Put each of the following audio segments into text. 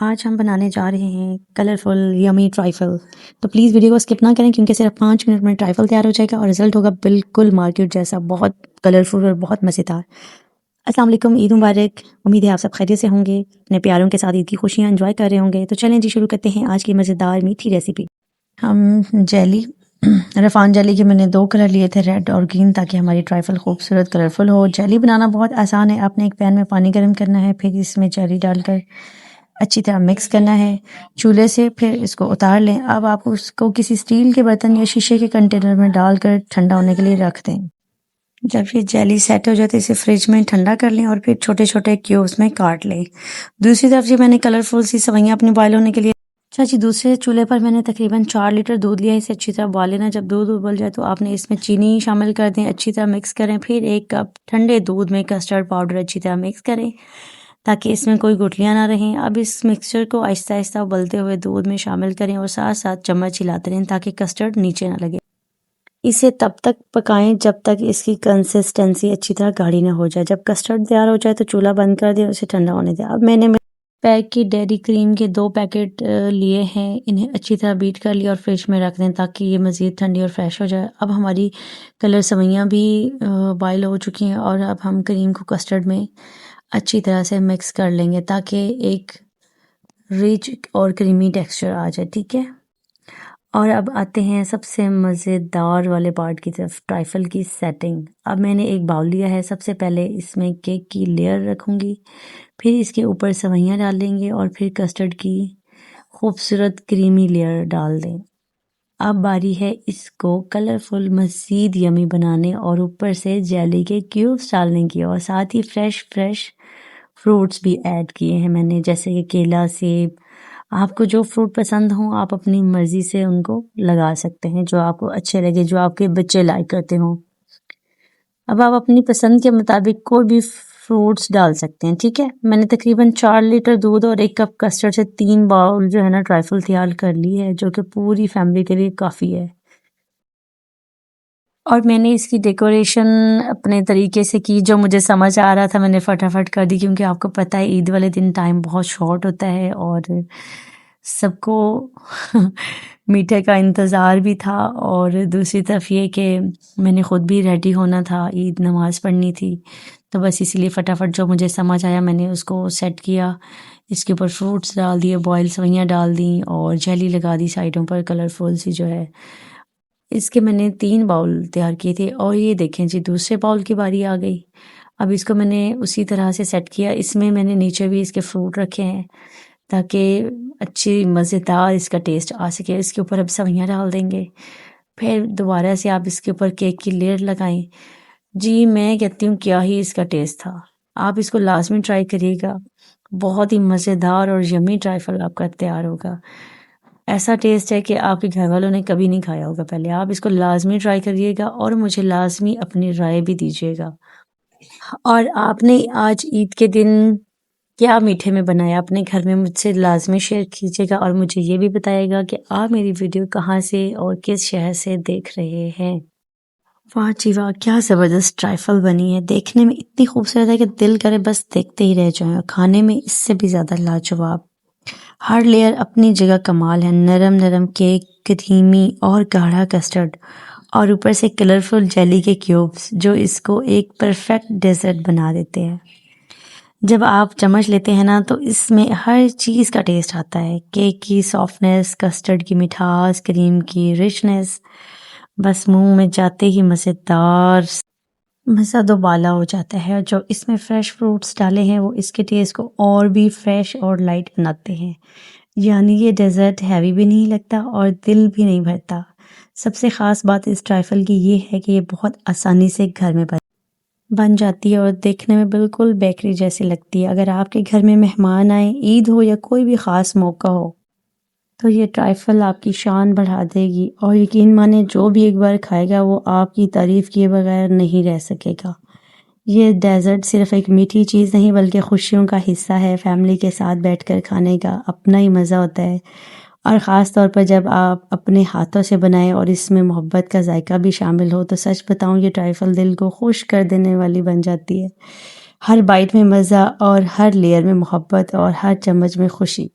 आज हम बनाने जा रहे हैं कलरफुल यमी ट्राइफल। तो प्लीज़ वीडियो को स्किप ना करें क्योंकि सिर्फ 5 मिनट में ट्राइफल तैयार हो जाएगा और रिजल्ट होगा बिल्कुल मार्केट जैसा, बहुत कलरफुल और बहुत मज़ेदार। अस्सलाम वालेकुम, ईद मुबारक। उम्मीद है आप सब खैरियत से होंगे, अपने प्यारों के साथ ईद की खुशियाँ एंजॉय कर रहे होंगे। तो चलें जी, शुरू करते हैं आज की मज़ेदार मीठी रेसिपी। हम जेली रफ़ान जेली के मैंने 2 कलर लिए थे, रेड और ग्रीन, ताकि हमारी ट्राइफल खूबसूरत कलरफुल हो। जेली बनाना बहुत आसान है। आपने एक पैन में पानी गर्म करना है, फिर इसमें जेली डालकर अच्छी तरह मिक्स करना है चूल्हे से, फिर इसको उतार लें। अब आप उसको किसी स्टील के बर्तन या शीशे के कंटेनर में डालकर ठंडा होने के लिए रख दें। जब ये जेली सेट हो जाए तो इसे फ्रिज में ठंडा कर लें और फिर छोटे छोटे क्यूब्स में काट लें। दूसरी तरफ जी मैंने कलरफुल सी सेवइयां अपने बॉयल होने के लिए, अच्छा जी, दूसरे चूल्हे पर मैंने तकरीबन 4 लीटर दूध लिया। इसे अच्छी तरह बॉयल लेना। जब दूध उबल जाए तो आपने इसमें चीनी शामिल कर दें, अच्छी तरह मिक्स करें। फिर 1 कप ठंडे दूध में कस्टर्ड पाउडर अच्छी तरह मिक्स करें ताकि इसमें कोई गुठलियाँ ना रहें। अब इस मिक्सचर को आहिस्ता आहिस्ता उबलते हुए दूध में शामिल करें और साथ साथ चम्मच हिलाते रहें ताकि कस्टर्ड नीचे ना लगे। इसे तब तक पकाएं जब तक इसकी कंसिस्टेंसी अच्छी तरह गाढ़ी ना हो जाए। जब कस्टर्ड तैयार हो जाए तो चूल्हा बंद कर दें और उसे ठंडा होने दें। अब मैंने पैक की डेयरी क्रीम के 2 पैकेट लिए हैं। इन्हें अच्छी तरह बीट कर लिया और फ्रिज में रख दें ताकि ये मज़ीद ठंडी और फ्रेश हो जाए। अब हमारी कलर सेवइयां भी बॉयल हो चुकी हैं और अब हम क्रीम को कस्टर्ड में अच्छी तरह से मिक्स कर लेंगे ताकि एक रिच और क्रीमी टेक्सचर आ जाए। ठीक है, और अब आते हैं सबसे मज़ेदार वाले पार्ट की तरफ, ट्राइफल की सेटिंग। अब मैंने एक बाउल लिया है। सबसे पहले इसमें केक की लेयर रखूँगी, फिर इसके ऊपर सेवइयां डालेंगे और फिर कस्टर्ड की खूबसूरत क्रीमी लेयर डाल दें। अब बारी है इसको कलरफुल मज़ीद यमी बनाने और ऊपर से जेली के क्यूब्स डालने की, और साथ ही फ्रेश फ्रूट्स भी ऐड किए हैं मैंने, जैसे कि केला, सेब। आपको जो फ्रूट पसंद हो आप अपनी मर्ज़ी से उनको लगा सकते हैं, जो आपको अच्छे लगे, जो आपके बच्चे लाइक करते हों। अब आप अपनी पसंद के मुताबिक कोई भी फ्रूट्स डाल सकते हैं। ठीक है, मैंने तकरीबन 4 लीटर दूध और 1 कप कस्टर्ड से 3 बाउल जो है ना ट्राइफल तैयार कर ली है, जो कि पूरी फैमिली के लिए काफ़ी है। और मैंने इसकी डेकोरेशन अपने तरीके से की, जो मुझे समझ आ रहा था मैंने फटाफट कर दी, क्योंकि आपको पता है ईद वाले दिन टाइम बहुत शॉर्ट होता है और सबको मीठे का इंतज़ार भी था। और दूसरी तरफ ये कि मैंने ख़ुद भी रेडी होना था, ईद नमाज़ पढ़नी थी, तो बस इसीलिए फटाफट जो मुझे समझ आया मैंने उसको सेट किया। इसके ऊपर फ्रूट्स डाल दिए, बॉयल सेवइयां डाल दी और जेली लगा दी साइडों पर कलरफुल सी जो है। इसके मैंने 3 बाउल तैयार किए थे और ये देखें जी दूसरे बाउल की बारी आ गई। अब इसको मैंने उसी तरह से सेट किया। इसमें मैंने नीचे भी इसके फ्रूट रखे हैं ताकि अच्छी मज़ेदार इसका टेस्ट आ सके। इसके ऊपर अब सेवइयां डाल देंगे, फिर दोबारा से आप इसके ऊपर केक की लेयर लगाएं। जी मैं कहती हूँ क्या ही इसका टेस्ट था। आप इसको लाजमी ट्राई करिएगा, बहुत ही मज़ेदार और यमी ट्राइफल आपका तैयार होगा। ऐसा टेस्ट है कि आपके घर वालों ने कभी नहीं खाया होगा पहले। आप इसको लाजमी ट्राई करिएगा और मुझे लाजमी अपनी राय भी दीजिएगा। और आपने आज ईद के दिन क्या मीठे में बनाया अपने घर में, मुझसे लाजमी शेयर कीजिएगा और मुझे ये भी बताइएगा कि आप मेरी वीडियो कहाँ से और किस शहर से देख रहे हैं। वाह जी वाह, क्या ज़बरदस्त ट्राइफल बनी है। देखने में इतनी खूबसूरत है कि दिल करे बस देखते ही रह जाएं, और खाने में इससे भी ज़्यादा लाजवाब। हर लेयर अपनी जगह कमाल है। नरम नरम केक, क्रीमी और गाढ़ा कस्टर्ड, और ऊपर से कलरफुल जेली के क्यूब्स जो इसको एक परफेक्ट डेजर्ट बना देते हैं। जब आप चम्मच लेते हैं ना तो इसमें हर चीज़ का टेस्ट आता है। केक की सॉफ्टनेस, कस्टर्ड की मिठास, क्रीम की रिचनेस, बस मुंह में जाते ही मज़ेदार मज़ा दोबाला हो जाता है। जो इसमें फ्रेश फ्रूट्स डाले हैं वो इसके टेस्ट को और भी फ्रेश और लाइट बनाते हैं। यानी ये डेजर्ट हैवी भी नहीं लगता और दिल भी नहीं भरता। सबसे ख़ास बात इस ट्राइफल की ये है कि ये बहुत आसानी से घर में बन जाती है और देखने में बिल्कुल बेकरी जैसी लगती है। अगर आपके घर में मेहमान आए, ईद हो या कोई भी ख़ास मौका हो, तो ये ट्राइफल आपकी शान बढ़ा देगी। और यकीन माने जो भी एक बार खाएगा वो आपकी तारीफ़ किए बगैर नहीं रह सकेगा। ये डेज़र्ट सिर्फ़ एक मीठी चीज़ नहीं बल्कि खुशियों का हिस्सा है। फैमिली के साथ बैठकर खाने का अपना ही मज़ा होता है, और ख़ास तौर पर जब आप अपने हाथों से बनाएं और इसमें मोहब्बत का जायका भी शामिल हो, तो सच बताऊं ये ट्राइफल दिल को खुश कर देने वाली बन जाती है। हर बाइट में मज़ा और हर लेयर में मोहब्बत और हर चम्मच में खुशी।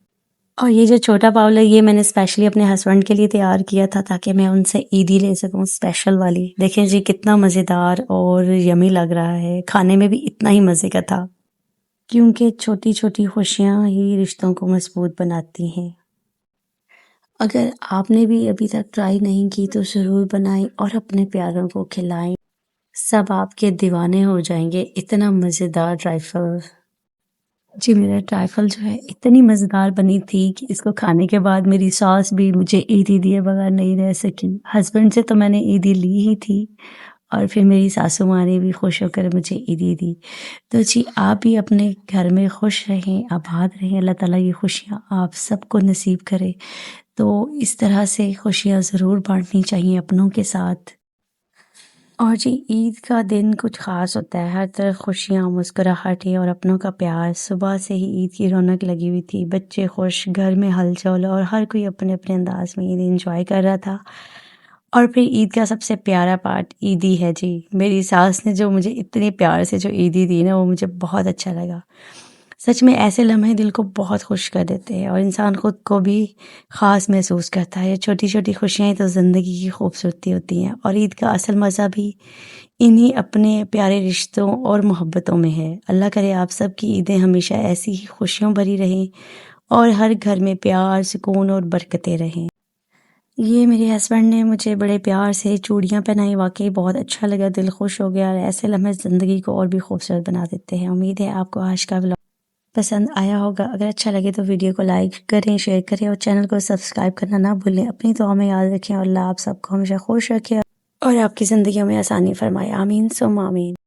और ये जो छोटा बाउल है ये मैंने स्पेशली अपने हस्बैंड के लिए तैयार किया था ताकि मैं उनसे ईदी ले सकूं स्पेशल वाली। देखें जी कितना मज़ेदार और यमी लग रहा है, खाने में भी इतना ही मज़े का था। क्योंकि छोटी-छोटी खुशियाँ ही रिश्तों को मज़बूत बनाती हैं। अगर आपने भी अभी तक ट्राई नहीं की तो ज़रूर बनाएं और अपने प्यारों को खिलाएं। सब आपके दीवाने हो जाएंगे, इतना मज़ेदार ट्राइफल। जी, मेरा ट्राइफल जो है इतनी मज़ेदार बनी थी कि इसको खाने के बाद मेरी सास भी मुझे ईदी दिए बगैर नहीं रह सकी। हस्बैंड से तो मैंने ईदी ली ही थी और फिर मेरी सासू माँ ने भी खुश होकर मुझे ईदी दी। तो जी आप भी अपने घर में खुश रहें, आबाद रहें, अल्लाह ताला ये खुशियाँ आप सबको नसीब करे। तो इस तरह से खुशियाँ ज़रूर बाँटनी चाहिए अपनों के साथ। और जी ईद का दिन कुछ ख़ास होता है, हर तरफ खुशियाँ, मुस्कुराहटें और अपनों का प्यार। सुबह से ही ईद की रौनक लगी हुई थी, बच्चे खुश, घर में हलचल और हर कोई अपने-अपने अंदाज़ में ईद एंजॉय कर रहा था। और फिर ईद का सबसे प्यारा पार्ट ईदी है जी। मेरी सास ने जो मुझे इतने प्यार से जो ईदी दी ना वो मुझे बहुत अच्छा लगा। सच में ऐसे लम्हे दिल को बहुत खुश कर देते हैं और इंसान खुद को भी ख़ास महसूस करता है। ये छोटी-छोटी खुशियाँ ही तो ज़िंदगी की खूबसूरती होती हैं और ईद का असल मज़ा भी इन्हीं अपने प्यारे रिश्तों और मोहब्बतों में है। अल्लाह करे आप सब की ईदें हमेशा ऐसी ही खुशियों भरी रहें और हर घर में प्यार, सुकून और बरकतें रहें। ये मेरे हस्बैंड ने मुझे बड़े प्यार से चूड़ियाँ पहनाई, वाक़ई बहुत अच्छा लगा, दिल खुश हो गया और ऐसे लम्हे ज़िंदगी को और भी खूबसूरत बना देते हैं। उम्मीद है आपको आज का व्लॉग पसंद आया होगा। अगर अच्छा लगे तो वीडियो को लाइक करें, शेयर करें और चैनल को सब्सक्राइब करना ना भूलें। अपनी दुआ में याद रखें और अल्लाह आप सबको हमेशा खुश रखे और आपकी ज़िंदगियों में आसानी फरमाए। आमीन सुम्मा आमीन।